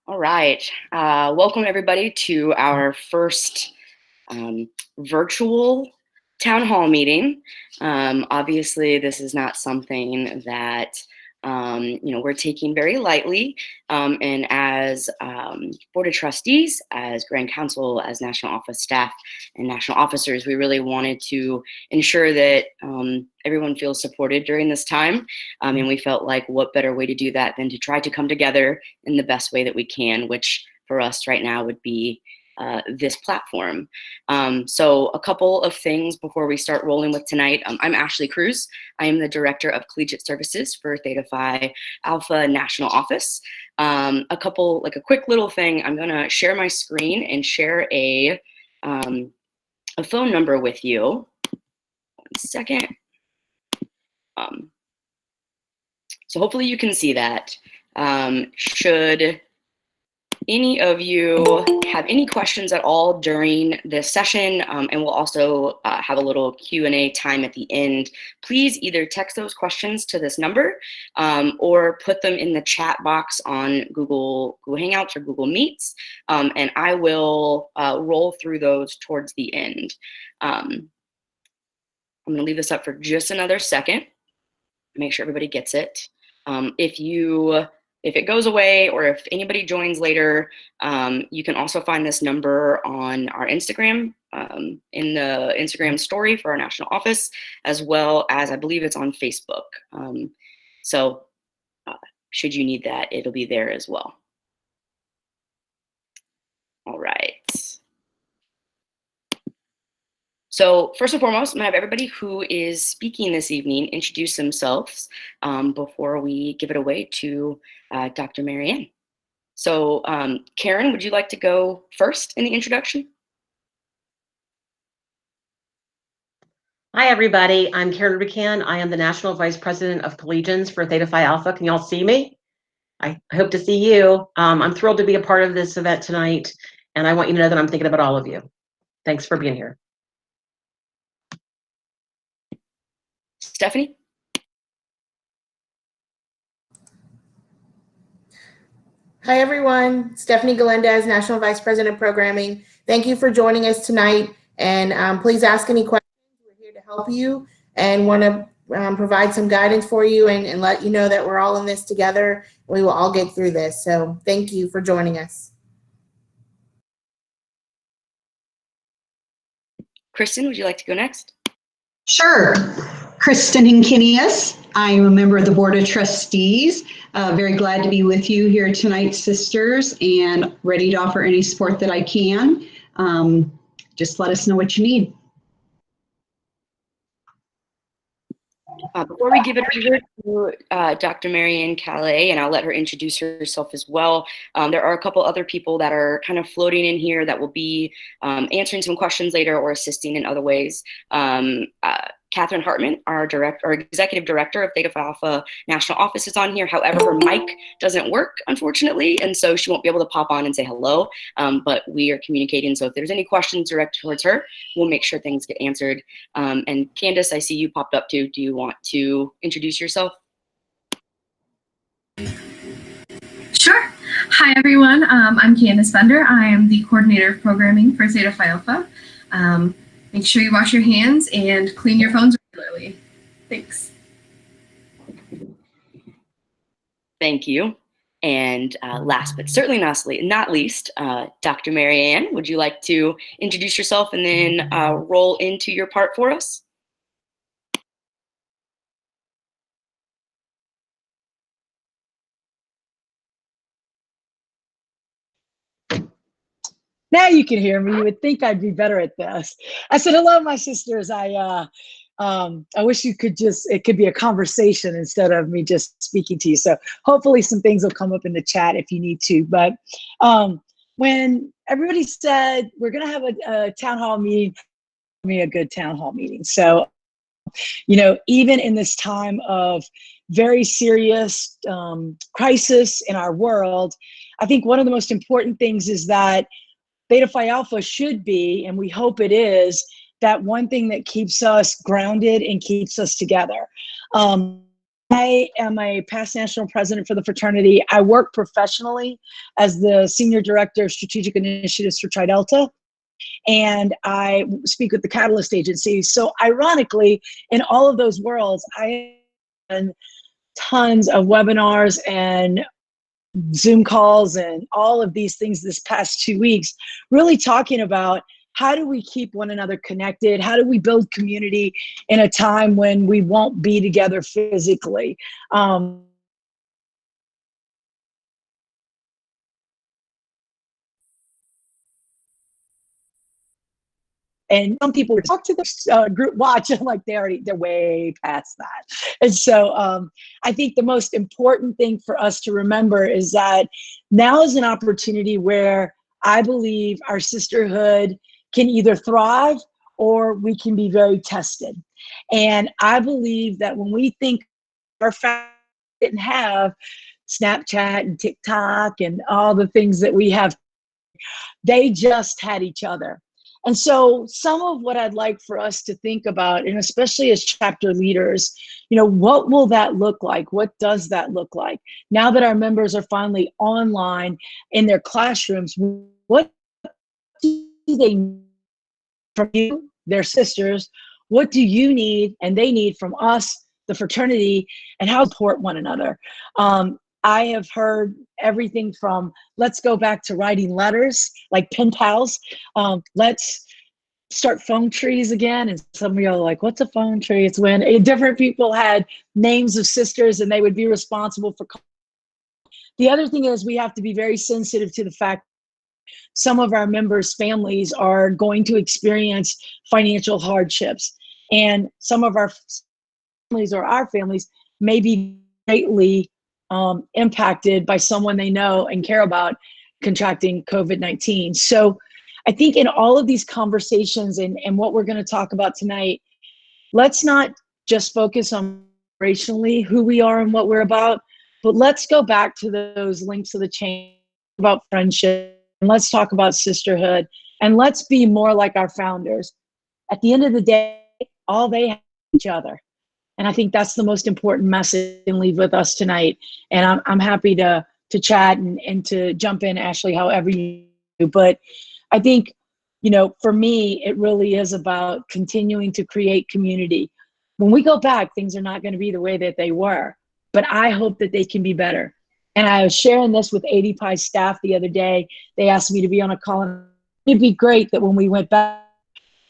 All right. Welcome everybody to our first virtual town hall meeting. Obviously, this is not something that we're taking very lightly. And as Board of Trustees, as Grand Council, as National Office staff, and national officers, we really wanted to ensure that everyone feels supported during this time. And we felt like what better way to do that than to try to come together in the best way that we can, which for us right now would be this platform. So a couple of things before we start rolling with tonight. I'm Ashley Cruz. I am the Director of Collegiate Services for Theta Phi Alpha National Office. A quick little thing, I'm gonna share my screen and share a phone number with you. 1 second. So hopefully you can see that. Should any of you have any questions at all during this session, and we'll also have a little Q&A time at the end, please either text those questions to this number or put them in the chat box on Google Hangouts or Google Meets, and I will roll through those towards the end. I'm going to leave this up for just another second, make sure everybody gets it. If it goes away or if anybody joins later, you can also find this number on our Instagram, in the Instagram story for our national office, as well as I believe it's on Facebook. So should you need that, it'll be there as well. All right. So first and foremost, I'm gonna have everybody who is speaking this evening introduce themselves before we give it away to Dr. Marianne. So Karen, would you like to go first in the introduction? Hi, everybody. I'm Karen Buchan. I am the National Vice President of Collegians for Theta Phi Alpha. Can y'all see me? I hope to see you. I'm thrilled to be a part of this event tonight, and I want you to know that I'm thinking about all of you. Thanks for being here. Stephanie? Hi, everyone. Stephanie Galendez, National Vice President of Programming. Thank you for joining us tonight. And please ask any questions. We're here to help you and want to provide some guidance for you and let you know that we're all in this together. We will all get through this. So thank you for joining us. Kristen, would you like to go next? Sure. Kristen Hinkinius. I am a member of the Board of Trustees. Very glad to be with you here tonight, sisters, and ready to offer any support that I can. Just let us know what you need. Before we give it over to Dr. Marianne Calais, and I'll let her introduce herself as well, there are a couple other people that are kind of floating in here that will be answering some questions later or assisting in other ways. Catherine Hartman, our Executive Director of Theta Phi Alpha National Office, is on here. However, her mic doesn't work, unfortunately, and so she won't be able to pop on and say hello, but we are communicating, so if there's any questions directed towards her, we'll make sure things get answered. And Candace, I see you popped up too. Do you want to introduce yourself? Sure. Hi, everyone. I'm Candace Bender. I am the Coordinator of Programming for Theta Phi Alpha. Make sure you wash your hands and clean your phones regularly. Thanks. Thank you. And last but certainly not least, Dr. Marianne, would you like to introduce yourself and then roll into your part for us? Now you can hear me. You would think I'd be better at this. I said, hello, my sisters. I wish it could be a conversation instead of me just speaking to you. So hopefully some things will come up in the chat if you need to. But when everybody said we're going to have a town hall meeting, a good town hall meeting. So, even in this time of very serious crisis in our world, I think one of the most important things is that Theta Phi Alpha should be, and we hope it is, that one thing that keeps us grounded and keeps us together. I am a past national president for the fraternity. I work professionally as the Senior Director of Strategic Initiatives for Tri Delta, and I speak with the Catalyst Agency. So ironically, in all of those worlds, I have done tons of webinars and Zoom calls and all of these things this past 2 weeks, really talking about how do we keep one another connected? How do we build community in a time when we won't be together physically? And some people would talk to the group watch, and like they're way past that. And so I think the most important thing for us to remember is that now is an opportunity where I believe our sisterhood can either thrive or we can be very tested. And I believe that when we think our family didn't have Snapchat and TikTok and all the things that we have, they just had each other. And so some of what I'd like for us to think about, and especially as chapter leaders, what will that look like? What does that look like? Now that our members are finally online in their classrooms, what do they need from you, their sisters? What do you need and they need from us, the fraternity, and how to support one another? I have heard everything from let's go back to writing letters, like pen pals. Let's start phone trees again. And some of you are like, what's a phone tree? It's when different people had names of sisters and they would be responsible for. The other thing is we have to be very sensitive to the fact some of our members' families are going to experience financial hardships. And some of our families or our families may be greatly impacted by someone they know and care about contracting COVID-19. So I think in all of these conversations and what we're going to talk about tonight, let's not just focus on operationally who we are and what we're about, but let's go back to those links of the chain about friendship, and let's talk about sisterhood, and let's be more like our founders. At the end of the day, all they have is each other. And I think that's the most important message and leave with us tonight. And I'm happy to chat and to jump in, Ashley, however you do. But I think, for me, it really is about continuing to create community. When we go back, things are not going to be the way that they were, but I hope that they can be better. And I was sharing this with ADPI staff the other day. They asked me to be on a call, and it'd be great that when we went back,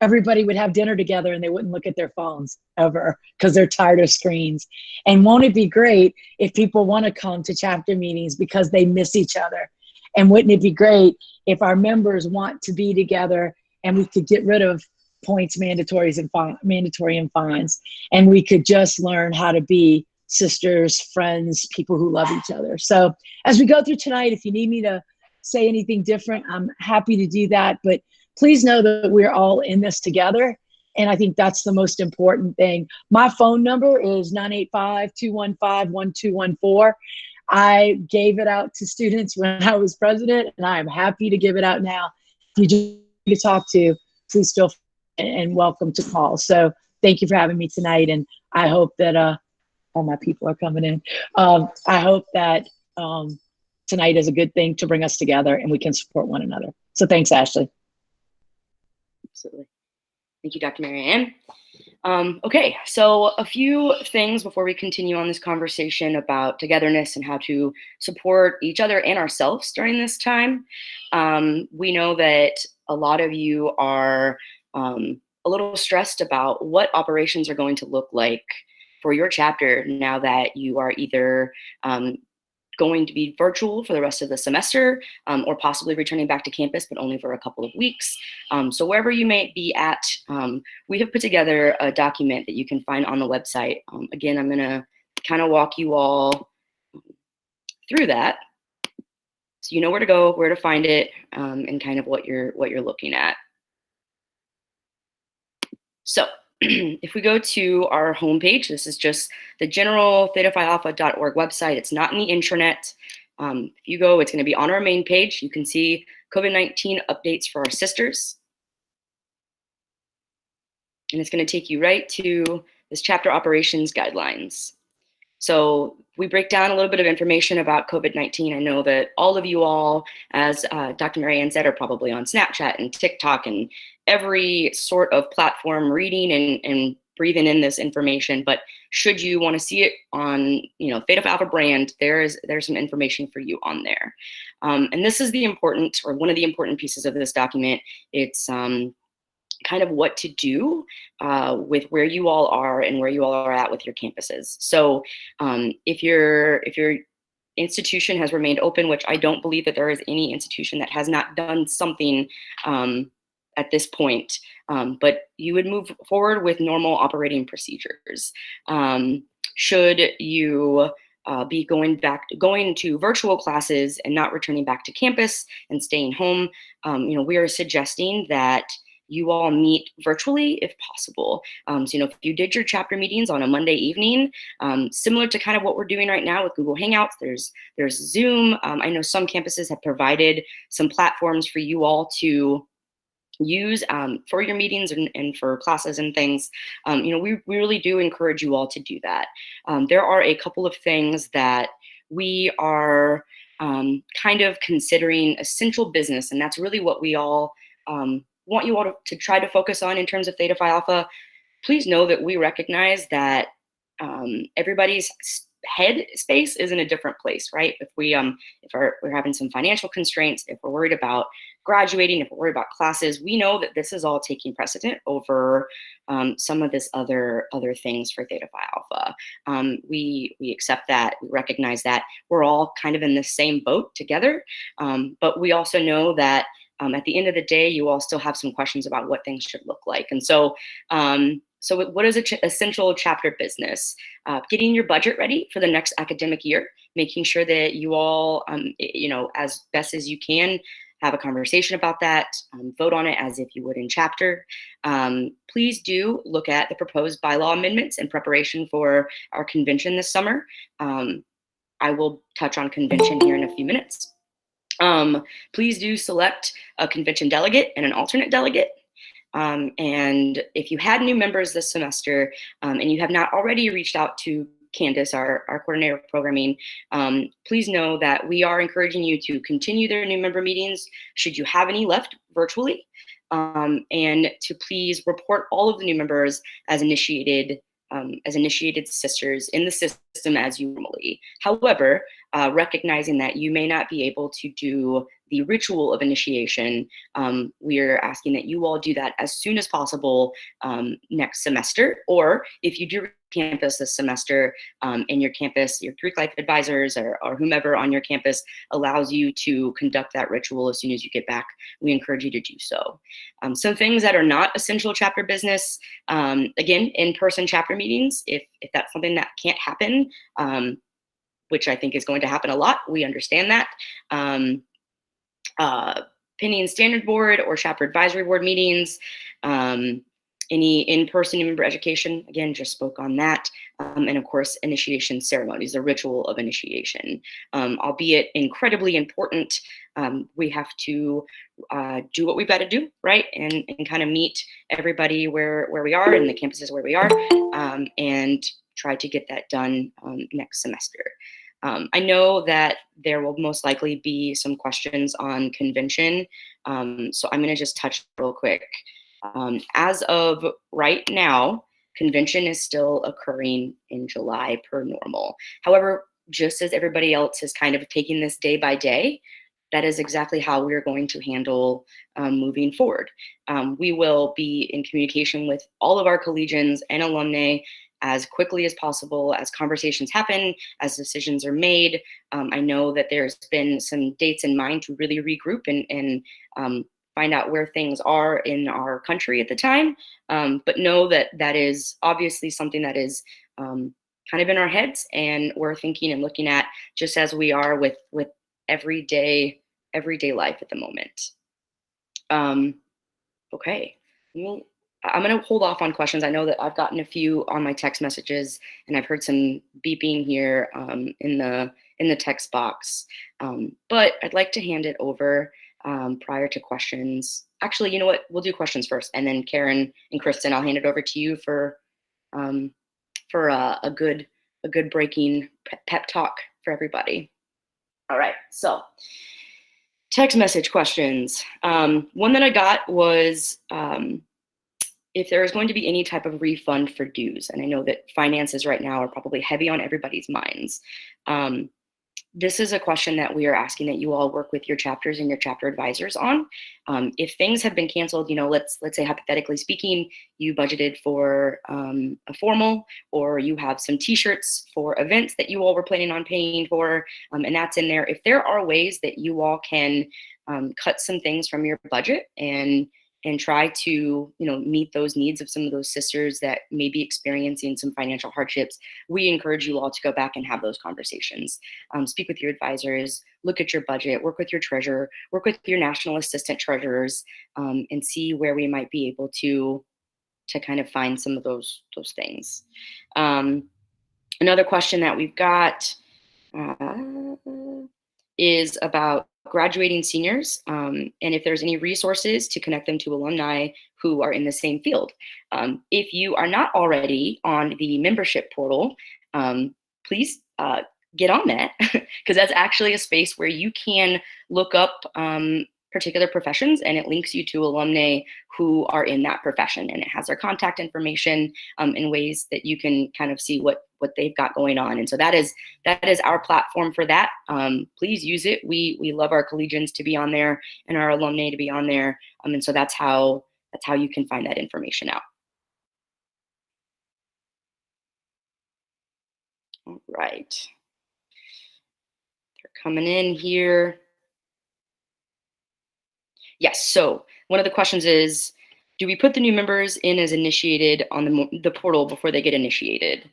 everybody would have dinner together and they wouldn't look at their phones ever because they're tired of screens. And won't it be great if people want to come to chapter meetings because they miss each other? And wouldn't it be great if our members want to be together and we could get rid of points, mandatory and fines, and we could just learn how to be sisters, friends, people who love each other. So as we go through tonight, if you need me to say anything different, I'm happy to do that. But please know that we're all in this together. And I think that's the most important thing. My phone number is 985-215-1214. I gave it out to students when I was president, and I am happy to give it out now. If you need to talk to, please feel free and welcome to call. So thank you for having me tonight. And I hope that all my people are coming in. I hope that tonight is a good thing to bring us together and we can support one another. So thanks, Ashley. Absolutely. Thank you, Dr. Marianne. Okay, so a few things before we continue on this conversation about togetherness and how to support each other and ourselves during this time. We know that a lot of you are a little stressed about what operations are going to look like for your chapter now that you are either going to be virtual for the rest of the semester or possibly returning back to campus, but only for a couple of weeks. So wherever you may be at, we have put together a document that you can find on the website. Again, I'm gonna kind of walk you all through that, so you know where to go, where to find it, and kind of what you're looking at. So if we go to our homepage, this is just the general theta-phi-alpha.org website. It's not in the intranet. If you go, it's going to be on our main page. You can see COVID-19 updates for our sisters. And it's going to take you right to this chapter operations guidelines. So we break down a little bit of information about COVID-19. I know that all of you all, as Dr. Mary Ann said, are probably on Snapchat and TikTok and every sort of platform reading and breathing in this information. But should you want to see it on, Theta Phi Alpha brand, there's some information for you on there. And this is the important, or one of the important pieces of this document. It's kind of what to do with where you all are and where you all are at with your campuses. So if your institution has remained open, which I don't believe that there is any institution that has not done something at this point, but you would move forward with normal operating procedures. Should you be going to virtual classes and not returning back to campus and staying home, we are suggesting that you all meet virtually if possible. If you did your chapter meetings on a Monday evening, similar to kind of what we're doing right now with Google Hangouts, there's Zoom. I know some campuses have provided some platforms for you all to use for your meetings and for classes and things. We really do encourage you all to do that. There are a couple of things that we are kind of considering essential business, and that's really what we all want you all to try to focus on in terms of Theta Phi Alpha. Please know that we recognize that everybody's head space is in a different place, right? If we're having some financial constraints, if we're worried about graduating, if we're worried about classes, we know that this is all taking precedent over some of this other things for Theta Phi Alpha. We accept that, we recognize that we're all kind of in the same boat together, but we also know that at the end of the day, you all still have some questions about what things should look like. And so, what is essential chapter business? Getting your budget ready for the next academic year, making sure that you all, as best as you can, have a conversation about that, vote on it as if you would in chapter. Please do look at the proposed bylaw amendments in preparation for our convention this summer. I will touch on convention here in a few minutes. Please do select a convention delegate and an alternate delegate. And if you had new members this semester and you have not already reached out to Candace, our coordinator of programming, please know that we are encouraging you to continue their new member meetings should you have any left virtually, and to please report all of the new members as initiated sisters in the system as you normally. However, recognizing that you may not be able to do the ritual of initiation, we're asking that you all do that as soon as possible next semester, or if you do campus this semester and your Greek life advisors or whomever on your campus allows you to conduct that ritual as soon as you get back, we encourage you to do so. Some things that are not essential chapter business, again, in-person chapter meetings, if that's something that can't happen, which I think is going to happen a lot, we understand that. Penny and Standard Board or chapter advisory board meetings, any in-person member education, again, just spoke on that. And of course, initiation ceremonies, the ritual of initiation. Albeit incredibly important, we have to do what we've got to do, right? And kind of meet everybody where we are and the campuses where we are, and try to get that done next semester. I know that there will most likely be some questions on convention, so I'm going to just touch real quick. As of right now, convention is still occurring in July per normal. However, just as everybody else is kind of taking this day by day, that is exactly how we're going to handle moving forward. We will be in communication with all of our collegians and alumni as quickly as possible, as conversations happen, as decisions are made. I know that there's been some dates in mind to really regroup and find out where things are in our country at the time. But know that that is obviously something that is kind of in our heads, and we're thinking and looking at just as we are with everyday life at the moment. Okay, I'm going to hold off on questions. I know that I've gotten a few on my text messages, and I've heard some beeping here in the text box. But I'd like to hand it over prior to questions. Actually, you know what? We'll do questions first, and then Karen and Kristen, I'll hand it over to you for a good a good breaking pep talk for everybody. All right, so text message questions. One that I got was if there is going to be any type of refund for dues. And I know that finances right now are probably heavy on everybody's minds. This is a question that we are asking that you all work with your chapters and your chapter advisors on. If things have been canceled, let's say hypothetically speaking, you budgeted for a formal, or you have some t-shirts for events that you all were planning on paying for, and that's in there. If there are ways that you all can cut some things from your budget and try to meet those needs of some of those sisters that may be experiencing some financial hardships, we encourage you all to go back and have those conversations. Speak with your advisors, look at your budget, work with your treasurer, work with your national assistant treasurers, and see where we might be able to kind of find some of those things. Another question that we've got is about graduating seniors, and if there's any resources to connect them to alumni who are in the same field. If you are not already on the membership portal, please get on that, because that's actually a space where you can look up particular professions, and it links you to alumni who are in that profession, and it has their contact information in ways that you can kind of see what they've got going on. And so that is our platform for that. Please use it. We love our collegians to be on there and our alumni to be on there, and so that's how you can find that information out. All right, they're coming in here. Yes, so one of the questions is, do we put the new members in as initiated on the portal before they get initiated?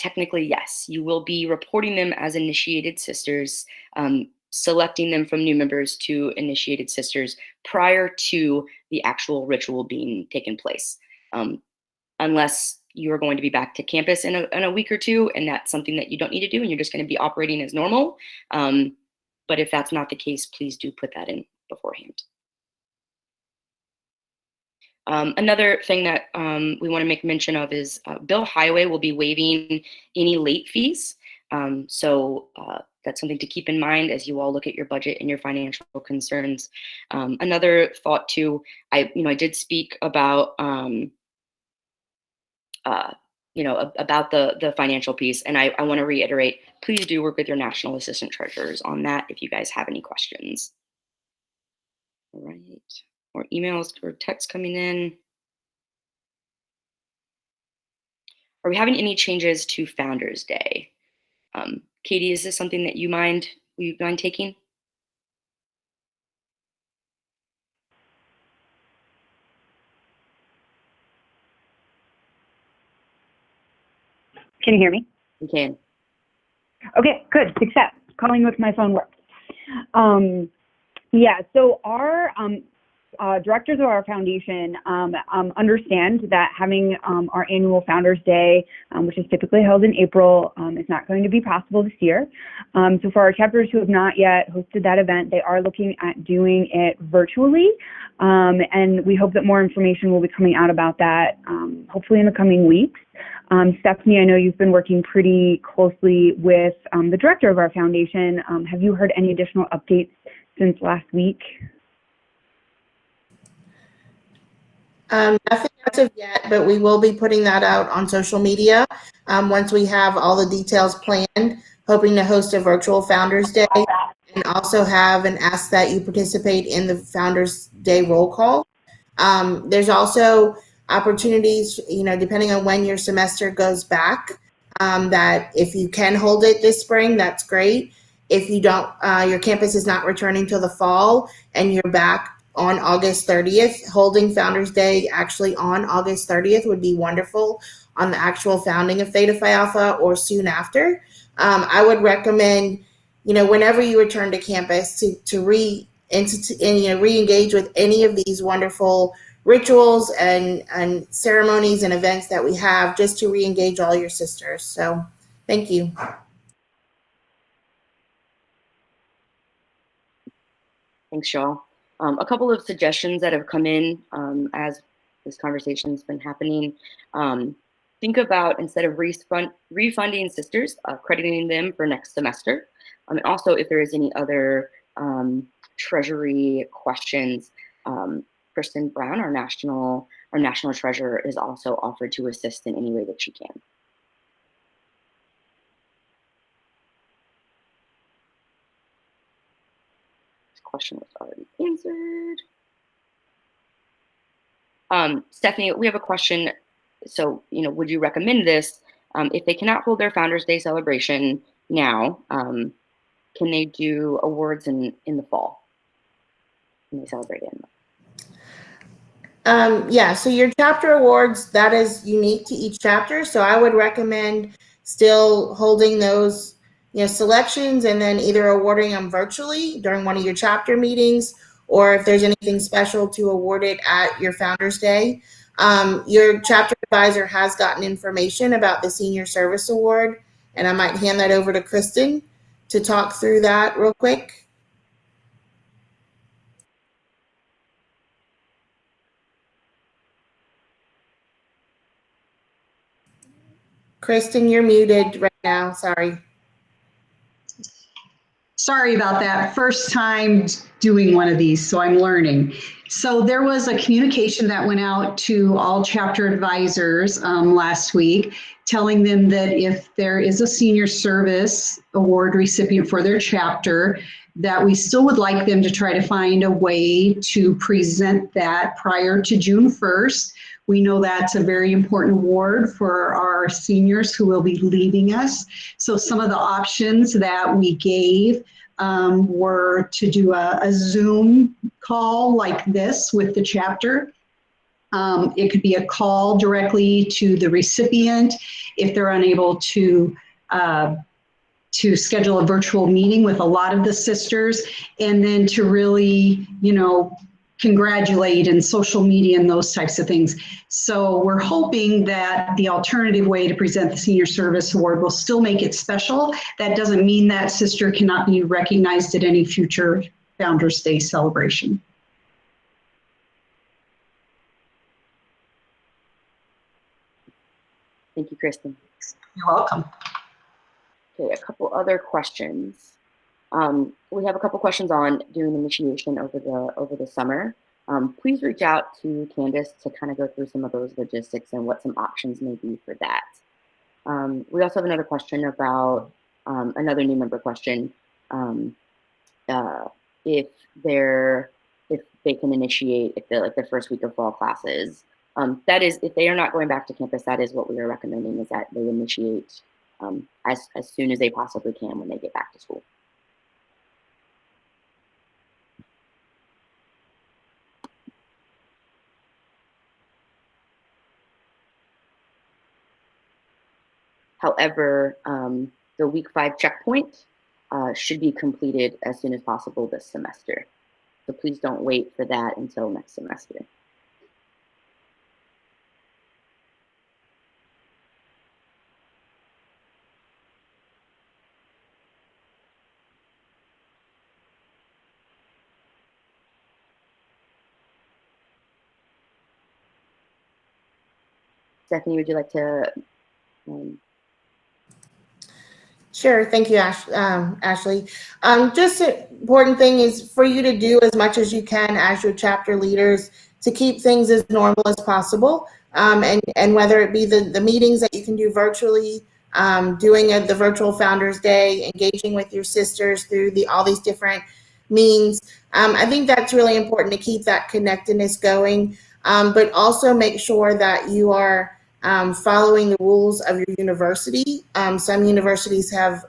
Technically, yes. You will be reporting them as initiated sisters, selecting them from new members to initiated sisters prior to the actual ritual being taken place. Unless you're going to be back to campus in a week or two, and that's something that you don't need to do, and you're just going to be operating as normal. But if that's not the case, please do put that in beforehand. Another thing that we want to make mention of is Bill Highway will be waiving any late fees. So that's something to keep in mind as you all look at your budget and your financial concerns. Another thought too, I did speak about about the financial piece, and I want to reiterate, please do work with your national assistant treasurers on that if you guys have any questions. All right. Or emails or texts coming in. Are we having any changes to Founders Day? Katie, is this something that you mind taking? Can you hear me? We can. Okay, good. Success. Calling with my phone works. Yeah, so our directors of our foundation understand that having our annual Founders Day, which is typically held in April, is not going to be possible this year. So for our chapters who have not yet hosted that event, they are looking at doing it virtually. And we hope that more information will be coming out about that, hopefully in the coming weeks. Stephanie, I know you've been working pretty closely with the director of our foundation. Have you heard any additional updates since last week? Nothing as of yet, but we will be putting that out on social media once we have all the details planned, hoping to host a virtual Founders Day and also have and ask that you participate in the Founders Day roll call. There's also opportunities, depending on when your semester goes back, that if you can hold it this spring, that's great. If you don't, your campus is not returning till the fall and you're back on August 30th, holding Founders Day actually on August 30th would be wonderful on the actual founding of Theta Phi Alpha or soon after. I would recommend, whenever you return to campus to re-engage with any of these wonderful rituals and ceremonies and events that we have, just to re-engage all your sisters. So thank you. Thanks, Shaw. A couple of suggestions that have come in as this conversation has been happening. think about, instead of refunding sisters, crediting them for next semester. And also, if there is any other treasury questions, Kristen Brown, our national treasurer, is also offered to assist in any way that she can. This question was already answered. Stephanie, we have a question. So, would you recommend this if they cannot hold their Founders Day celebration now? Can they do awards in the fall? Can they celebrate it in the fall? Yeah, so your chapter awards, that is unique to each chapter. So I would recommend still holding those, selections and then either awarding them virtually during one of your chapter meetings, or if there's anything special to award it at your Founders Day. Your chapter advisor has gotten information about the Senior Service Award, and I might hand that over to Kristen to talk through that real quick. Kristen, you're muted right now. Sorry. Sorry about that. First time doing one of these, so I'm learning. So there was a communication that went out to all chapter advisors last week, telling them that if there is a Senior Service Award recipient for their chapter, that we still would like them to try to find a way to present that prior to June 1st. We know that's a very important award for our seniors who will be leaving us. So some of the options that we gave were to do a Zoom call like this with the chapter. It could be a call directly to the recipient if they're unable to schedule a virtual meeting with a lot of the sisters, and then to really, congratulate and social media and those types of things. So we're hoping that the alternative way to present the Senior Service Award will still make it special. That doesn't mean that sister cannot be recognized at any future Founders Day celebration. Thank you, Kristen. You're welcome. Okay, a couple other questions. We have a couple questions on doing initiation over the summer. Please reach out to Candace to kind of go through some of those logistics and what some options may be for that. We also have another question about another new member question. If they can initiate the first week of fall classes. That is, if they are not going back to campus, that is what we are recommending, is that they initiate as soon as they possibly can when they get back to school. However, the week 5 checkpoint should be completed as soon as possible this semester. So please don't wait for that until next semester. Stephanie, would you like to? Sure. Thank you, Ashley. Just an important thing is for you to do as much as you can as your chapter leaders to keep things as normal as possible. And whether it be the meetings that you can do virtually, doing the virtual Founders Day, engaging with your sisters through all these different means. I think that's really important to keep that connectedness going, but also make sure that you are following the rules of your university. Some universities have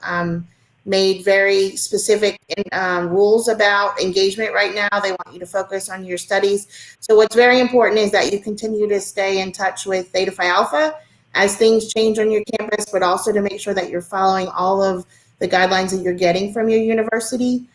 made very specific rules about engagement right now. They want you to focus on your studies. So what's very important is that you continue to stay in touch with Theta Phi Alpha as things change on your campus, but also to make sure that you're following all of the guidelines that you're getting from your university.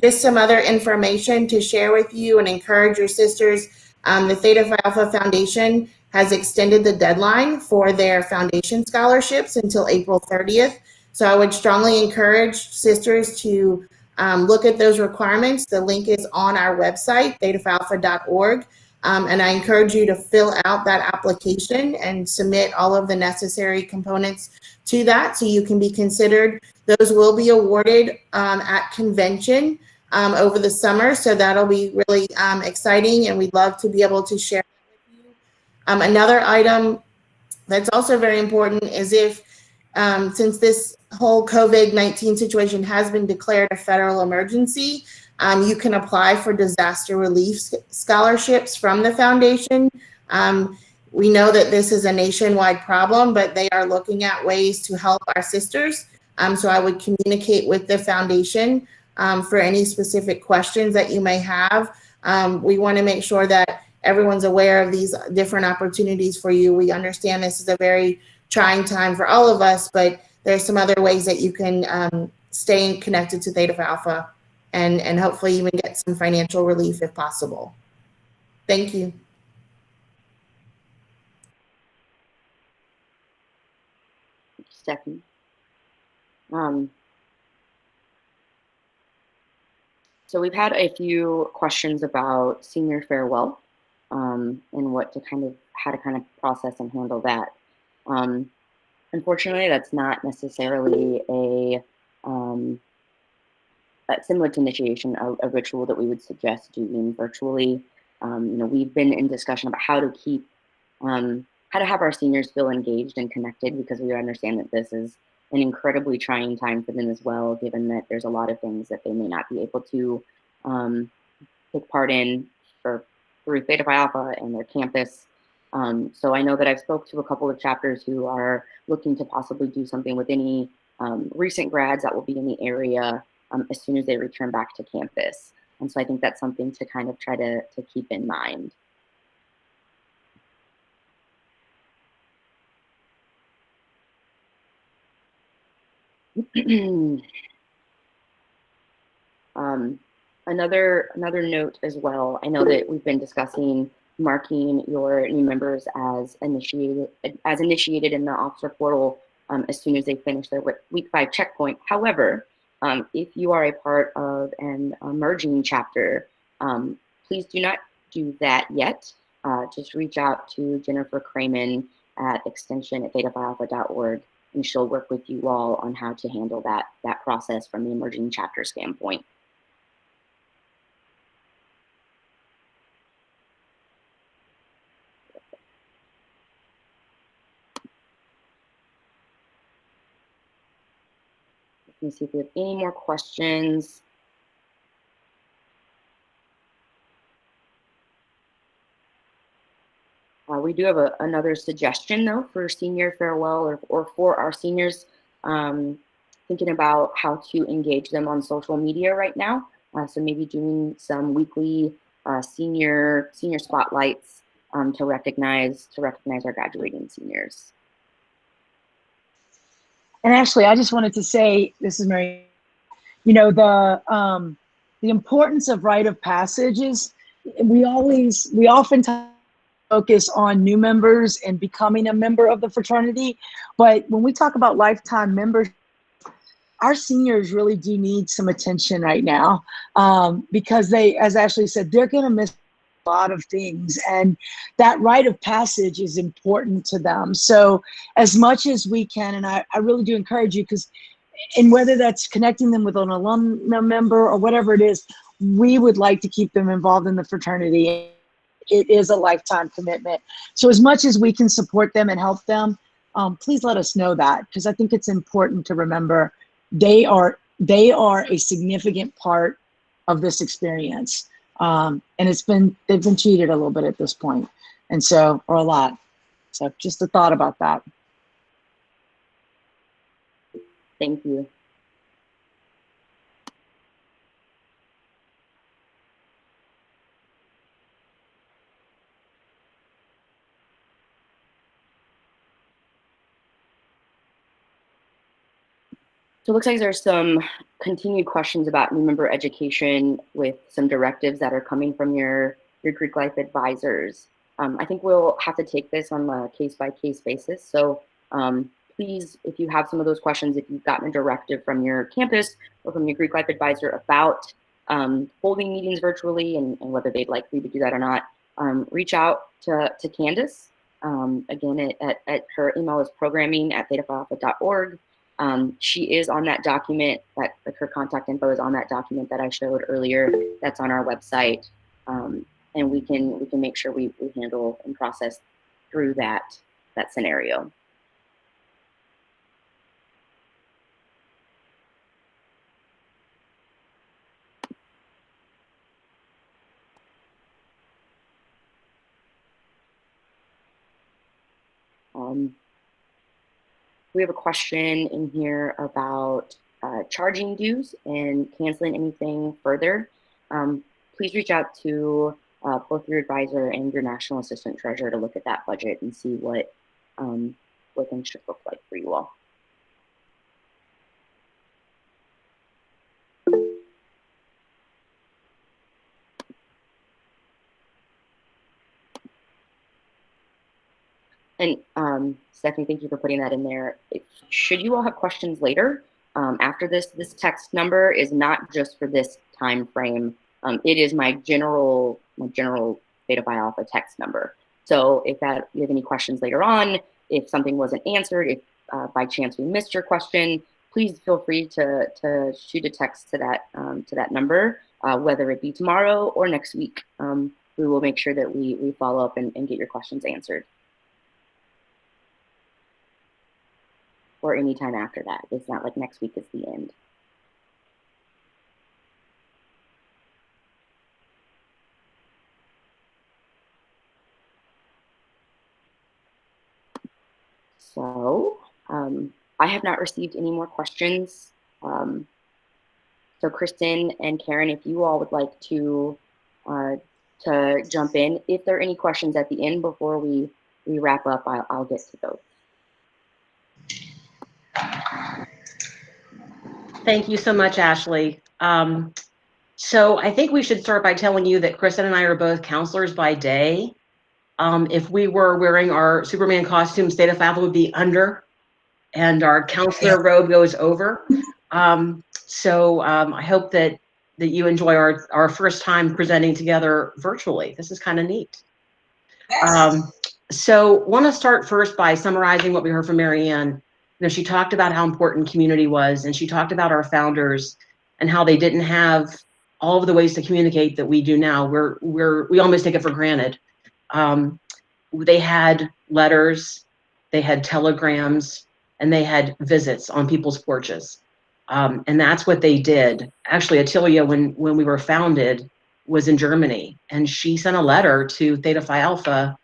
Just some other information to share with you and encourage your sisters. The Theta Phi Alpha Foundation has extended the deadline for their foundation scholarships until April 30th. So I would strongly encourage sisters to look at those requirements. The link is on our website, thetaphialpha.org. And I encourage you to fill out that application and submit all of the necessary components to that so you can be considered. Those will be awarded at convention over the summer. So that'll be really exciting, and we'd love to be able to share that with you. Another item that's also very important is if, since this whole COVID-19 situation has been declared a federal emergency, you can apply for disaster relief scholarships from the foundation. We know that this is a nationwide problem, but they are looking at ways to help our sisters. So I would communicate with the foundation for any specific questions that you may have. We want to make sure that everyone's aware of these different opportunities for you. We understand this is a very trying time for all of us, but there's some other ways that you can stay connected to Theta Phi Alpha and hopefully even get some financial relief if possible. Thank you. Stephanie. So we've had a few questions about senior farewell and how to kind of process and handle that. Unfortunately, that's not necessarily similar to initiation, a ritual that we would suggest doing virtually. We've been in discussion about how to have our seniors feel engaged and connected, because we understand that this is an incredibly trying time for them as well, given that there's a lot of things that they may not be able to take part in through Theta Phi Alpha and their campus. So I know that I've spoke to a couple of chapters who are looking to possibly do something with any recent grads that will be in the area as soon as they return back to campus. And so I think that's something to kind of try to keep in mind. Another note as well, I know that we've been discussing marking your new members as initiated in the officer portal as soon as they finish their week 5 checkpoint. However, if you are a part of an emerging chapter, please do not do that yet. Just reach out to Jennifer Cramen at extension@thetaphialpha.org, and she'll work with you all on how to handle that process from the emerging chapter standpoint. Let me see if we have any more questions. We do have another suggestion, though, for senior farewell or for our seniors, thinking about how to engage them on social media right now. So maybe doing some weekly senior spotlights to recognize our graduating seniors. And actually, I just wanted to say, this is Mary, the importance of rite of passage is we oftentimes focus on new members and becoming a member of the fraternity. But when we talk about lifetime members, our seniors really do need some attention right now because they, as Ashley said, they're going to miss a lot of things. And that rite of passage is important to them. So as much as we can, and I really do encourage you, and whether that's connecting them with an alumni member or whatever it is, we would like to keep them involved in the fraternity. It is a lifetime commitment. So as much as we can support them and help them, please let us know that, because I think it's important to remember they are a significant part of this experience. And they've been cheated a little bit at this point, and so, or a lot. So just a thought about that. Thank you. So it looks like there's some continued questions about new member education with some directives that are coming from your Greek life advisors. I think we'll have to take this on a case-by-case basis. So please, if you have some of those questions, if you've gotten a directive from your campus or from your Greek life advisor about holding meetings virtually and whether they'd like for you to do that or not, reach out to Candace. Again, at her email is programming@thetaphialpha.org. She is on that document, that like her contact info is on that document that I showed earlier. That's on our website, and we can make sure we handle and process through that scenario. We have a question in here about charging dues and canceling anything further. Please reach out to both your advisor and your national assistant treasurer to look at that budget and see what things should look like for you all. And Stephanie, thank you for putting that in there. Should you all have questions later, after this text number is not just for this time frame. It is my general Theta Phi Alpha text number. So if you have any questions later on, if something wasn't answered, if by chance we missed your question, please feel free to shoot a text to that number, whether it be tomorrow or next week. We will make sure that we follow up and get your questions answered. Or anytime after that. It's not like next week is the end. So I have not received any more questions. So Kristen and Karen, if you all would like to jump in, if there are any questions at the end before we wrap up, I'll get to those. Thank you so much, Ashley. So I think we should start by telling you that Kristen and I are both counselors by day. If we were wearing our Superman costumes, Theta Phi Alpha would be under, and our counselor robe goes over. So I hope that you enjoy our first time presenting together virtually. This is kind of neat. So want to start first by summarizing what we heard from Mary Ann. She talked about how important community was, and she talked about our founders and how they didn't have all of the ways to communicate that we do now. We almost take it for granted. They had letters, they had telegrams, and they had visits on people's porches. And that's what they did. Actually, Attilia, when we were founded, was in Germany, and she sent a letter to Theta Phi Alpha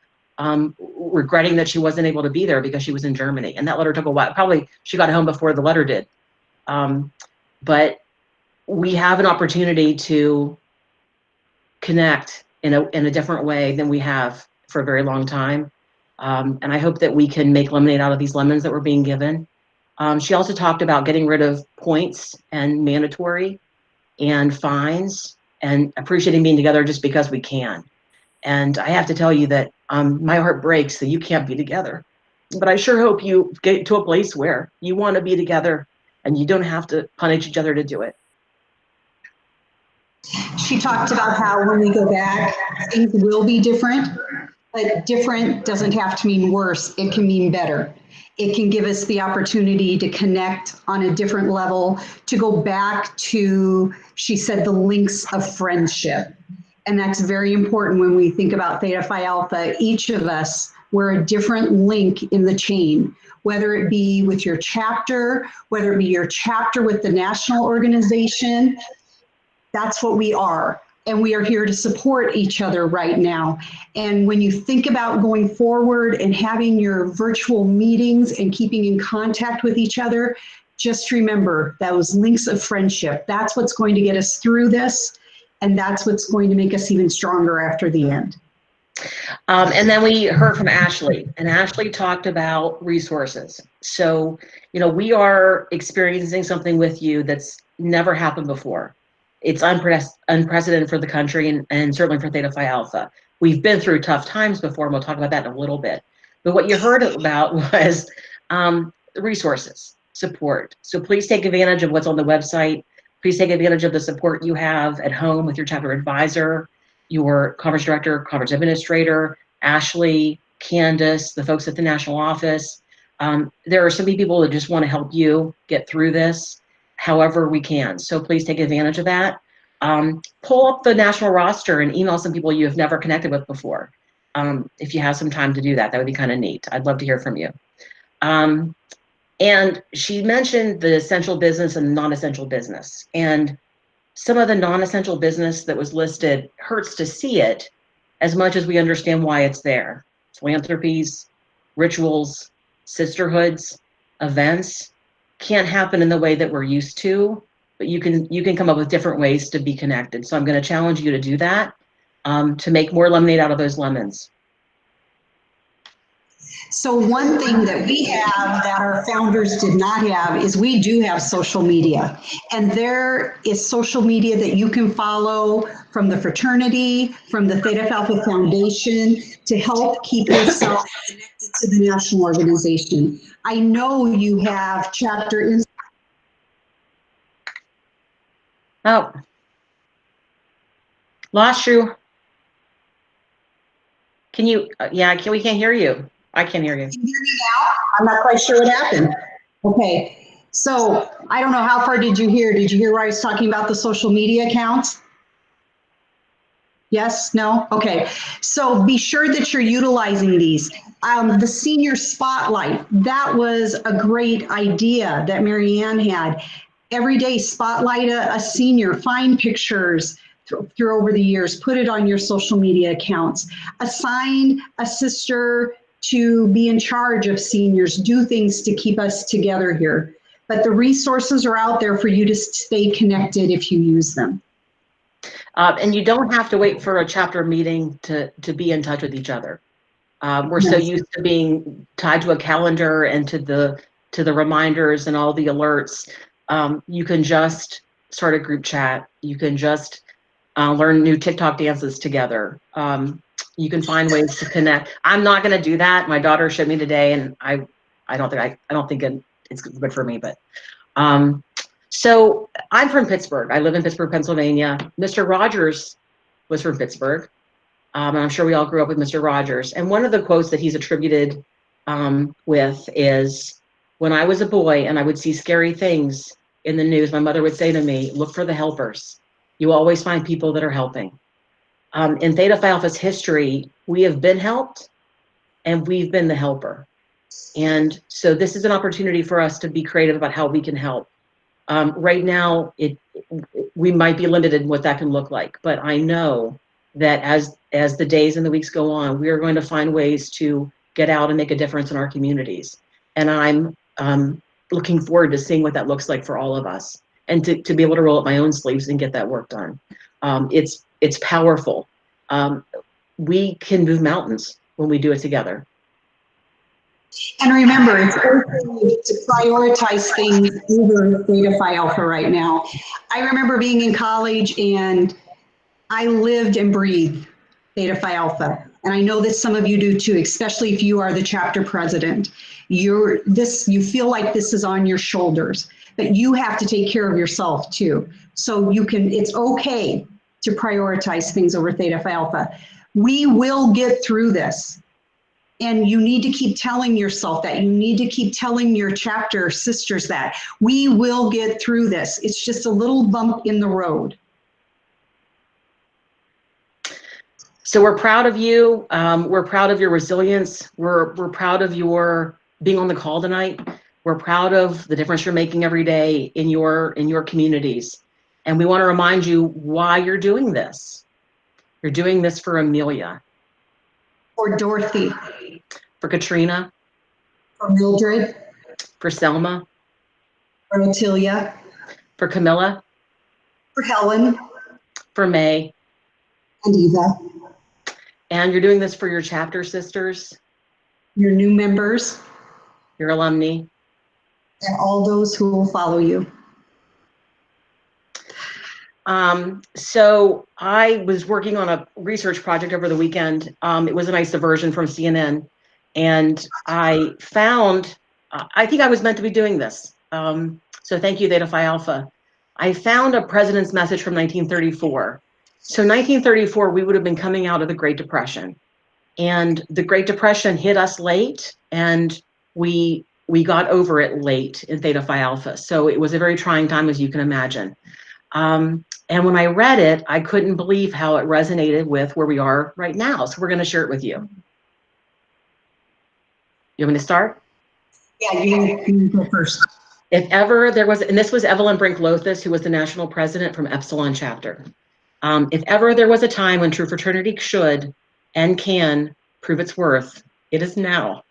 regretting that she wasn't able to be there because she was in Germany. And that letter took a while. Probably she got home before the letter did. But we have an opportunity to connect in a different way than we have for a very long time. And I hope that we can make lemonade out of these lemons that we're being given. She also talked about getting rid of points and mandatory and fines and appreciating being together just because we can. And I have to tell you that my heart breaks that you can't be together. But I sure hope you get to a place where you want to be together and you don't have to punish each other to do it. She talked about how when we go back, things will be different, but different doesn't have to mean worse. It can mean better. It can give us the opportunity to connect on a different level, to go back to, she said, the links of friendship. And that's very important when we think about Theta Phi Alpha. Each of us, we're a different link in the chain, whether it be with your chapter, whether it be your chapter with the national organization. That's what we are. And we are here to support each other right now. And when you think about going forward and having your virtual meetings and keeping in contact with each other, just remember those links of friendship. That's what's going to get us through this. And that's what's going to make us even stronger after the end. And then we heard from Ashley, and Ashley talked about resources. So, we are experiencing something with you that's never happened before. It's unprecedented for the country and certainly for Theta Phi Alpha. We've been through tough times before, and we'll talk about that in a little bit. But what you heard about was resources, support. So please take advantage of what's on the website. Please take advantage of the support you have at home with your chapter advisor. your conference director, conference administrator, Ashley, Candace, the folks at the national office. There are so many people that just want to help you get through this however we can. So please take advantage of that. Pull up the national roster and email some people you have never connected with before. If you have some time to do that, that would be kind of neat. I'd love to hear from you. And she mentioned the essential business and non-essential business. And some of the non-essential business that was listed hurts to see it as much as we understand why it's there. Philanthropies, rituals, sisterhoods, events can't happen in the way that we're used to, but you can come up with different ways to be connected. So I'm going to challenge you to do that, to make more lemonade out of those lemons. So one thing that we have that our founders did not have is we do have social media. And there is social media that you can follow from the fraternity, from the Theta Alpha Foundation, to help keep yourself connected to the national organization. I know you have chapter. Oh, lost you. Can you, we can't hear you. I can't hear you. Can you hear me now? I'm not quite sure what happened. Okay, so I don't know, how far did you hear? Did you hear where I was talking about the social media accounts? Yes, no? Okay, so be sure that you're utilizing these. The senior spotlight, that was a great idea that Marianne had. Every day spotlight a senior, find pictures through over the years, put it on your social media accounts. Assign a sister to be in charge of seniors, do things to keep us together here. But the resources are out there for you to stay connected if you use them. And you don't have to wait for a chapter meeting to be in touch with each other. We're so used to being tied to a calendar and to the reminders and all the alerts. You can just start a group chat. You can just learn new TikTok dances together. You can find ways to connect. I'm not going to do that. My daughter showed me today, and I don't think it's good for me. But so I'm from Pittsburgh. I live in Pittsburgh, Pennsylvania. Mr. Rogers was from Pittsburgh, and I'm sure we all grew up with Mr. Rogers. And one of the quotes that he's attributed with is, "When I was a boy and I would see scary things in the news, my mother would say to me, 'Look for the helpers. You always find people that are helping.'" In Theta Phi Alpha's history, we have been helped and we've been the helper. And so this is an opportunity for us to be creative about how we can help. Right now, we might be limited in what that can look like, but I know that as the days and the weeks go on, we are going to find ways to get out and make a difference in our communities. And I'm looking forward to seeing what that looks like for all of us, and to be able to roll up my own sleeves and get that work done. It's powerful. We can move mountains when we do it together. And remember, it's okay to prioritize things over Theta Phi Alpha right now. I remember being in college and I lived and breathed Theta Phi Alpha. And I know that some of you do too, especially if you are the chapter president. You feel like this is on your shoulders, but you have to take care of yourself too. So it's okay to prioritize things over Theta Phi Alpha. We will get through this. And you need to keep telling yourself that. You need to keep telling your chapter sisters that. We will get through this. It's just a little bump in the road. So we're proud of you. We're proud of your resilience. We're proud of your being on the call tonight. We're proud of the difference you're making every day in your communities. And we want to remind you why you're doing this. You're doing this for Amelia. For Dorothy. For Katrina. For Mildred. For Selma. For Otilia. For Camilla. For Helen. For May. And Eva. And you're doing this for your chapter sisters. Your new members. Your alumni. And all those who will follow you. So I was working on a research project over the weekend. It was a nice diversion from CNN. And I found, I think I was meant to be doing this. So thank you, Theta Phi Alpha. I found a president's message from 1934. So 1934, we would have been coming out of the Great Depression. And the Great Depression hit us late, and we got over it late in Theta Phi Alpha. So it was a very trying time, as you can imagine. And when I read it, I couldn't believe how it resonated with where we are right now. So we're going to share it with you. You want me to start? Yeah, you go first. If ever there was, and this was Evelyn Brink-Lothus, who was the national president from Epsilon chapter. If ever there was a time when true fraternity should and can prove its worth, it is now.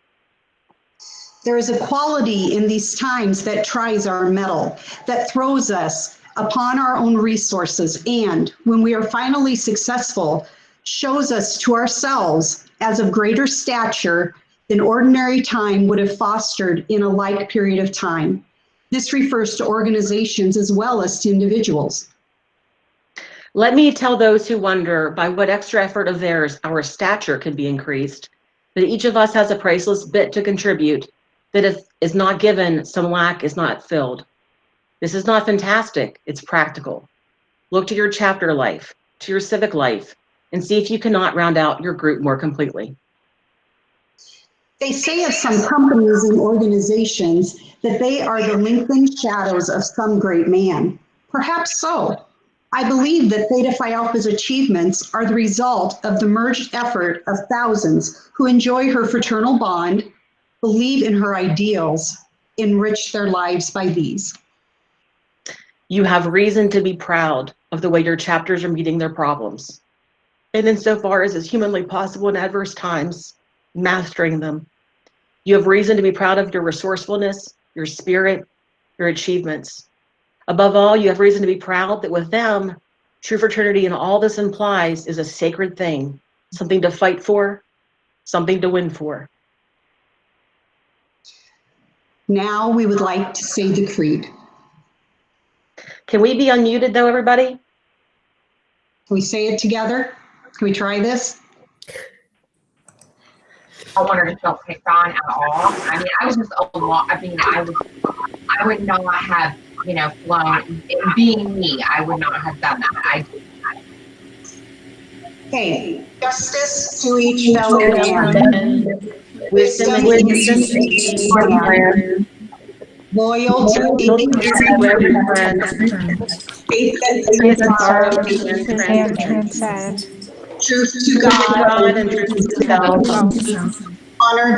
There is a quality in these times that tries our mettle, that throws us upon our own resources, and when we are finally successful, shows us to ourselves as of greater stature than ordinary time would have fostered in a like period of time. This refers to organizations as well as to individuals. Let me tell those who wonder by what extra effort of theirs our stature could be increased, that each of us has a priceless bit to contribute, that if is not given, some lack is not filled. This is not fantastic, it's practical. Look to your chapter life, to your civic life, and see if you cannot round out your group more completely. They say of some companies and organizations that they are the lengthened shadows of some great man. Perhaps so. I believe that Theta Phi Alpha's achievements are the result of the merged effort of thousands who enjoy her fraternal bond, believe in her ideals, enrich their lives by these. You have reason to be proud of the way your chapters are meeting their problems. And insofar as is humanly possible in adverse times, mastering them. You have reason to be proud of your resourcefulness, your spirit, your achievements. Above all, you have reason to be proud that with them, true fraternity and all this implies is a sacred thing, something to fight for, something to win for. Now we would like to say the creed. Can we be unmuted though, everybody? Can we say it together? Can we try this? I want her to feel picked on at all. I mean, I was just a lot. I mean, I would not have, flown. Being me, I would not have done that. Okay, justice to each fellow man, Wisdom and decency, loyalty to every friend, faith faith and sorrow, sorrow and transcend, truth to God God, and truth to self, honor,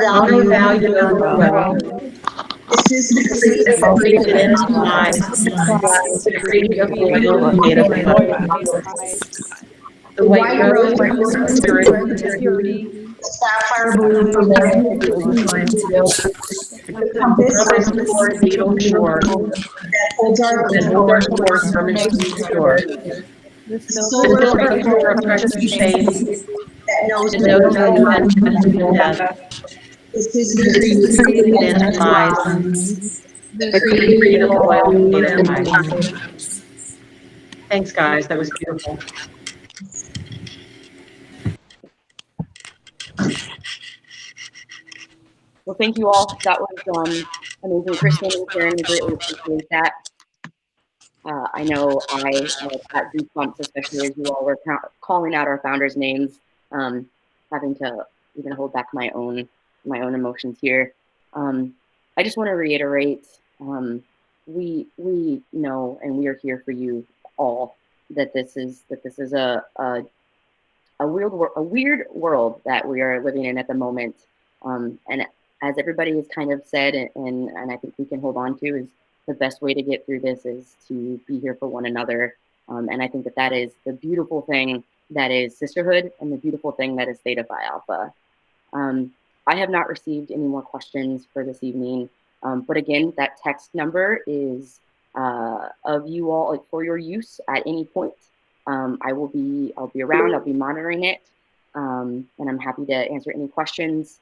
value over wealth. This is the The creed that ends in lies, the creed of loyal native life. The white rose for purity, sapphire blue for the compass for needle shore, that holds our and hold our course from its shore. the The silver silver shore of precious faith, that knows and knows no end, death. this is the Creed that ends in lies, the creed of loyal native life. Thanks, guys. That was beautiful. Well, thank you all. That was amazing, Kristen and Karen. We greatly appreciate that. I know I got goosebumps, especially as you all were calling out our founders' names, having to even hold back my own emotions here. I just want to reiterate, we know, and we are here for you all, that this is a weird world that we are living in at the moment, and as everybody has kind of said, and I think we can hold on to, is the best way to get through this is to be here for one another. And I think that is the beautiful thing that is sisterhood, and the beautiful thing that is Theta Phi Alpha. I have not received any more questions for this evening, but again, that text number is of you all, like, for your use at any point. I'll be around. I'll be monitoring it, and I'm happy to answer any questions.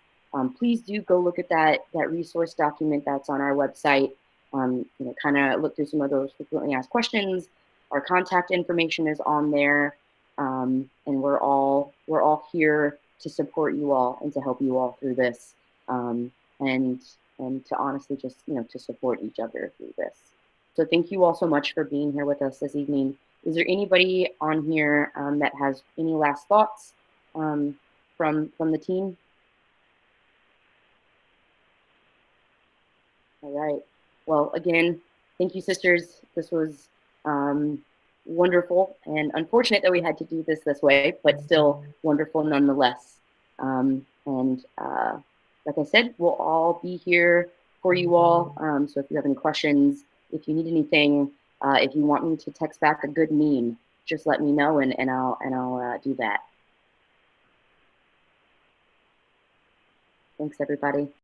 Please do go look at that resource document that's on our website. Kind of look through some of those frequently asked questions. Our contact information is on there, and we're all here to support you all and to help you all through this, and to honestly just to support each other through this. So thank you all so much for being here with us this evening. Is there anybody on here that has any last thoughts from the team? All right. Well, again, thank you, sisters. This was wonderful and unfortunate that we had to do this way, but still wonderful nonetheless. Like I said, we'll all be here for you all. So if you have any questions, if you need anything, if you want me to text back a good meme, just let me know and I'll do that. Thanks, everybody.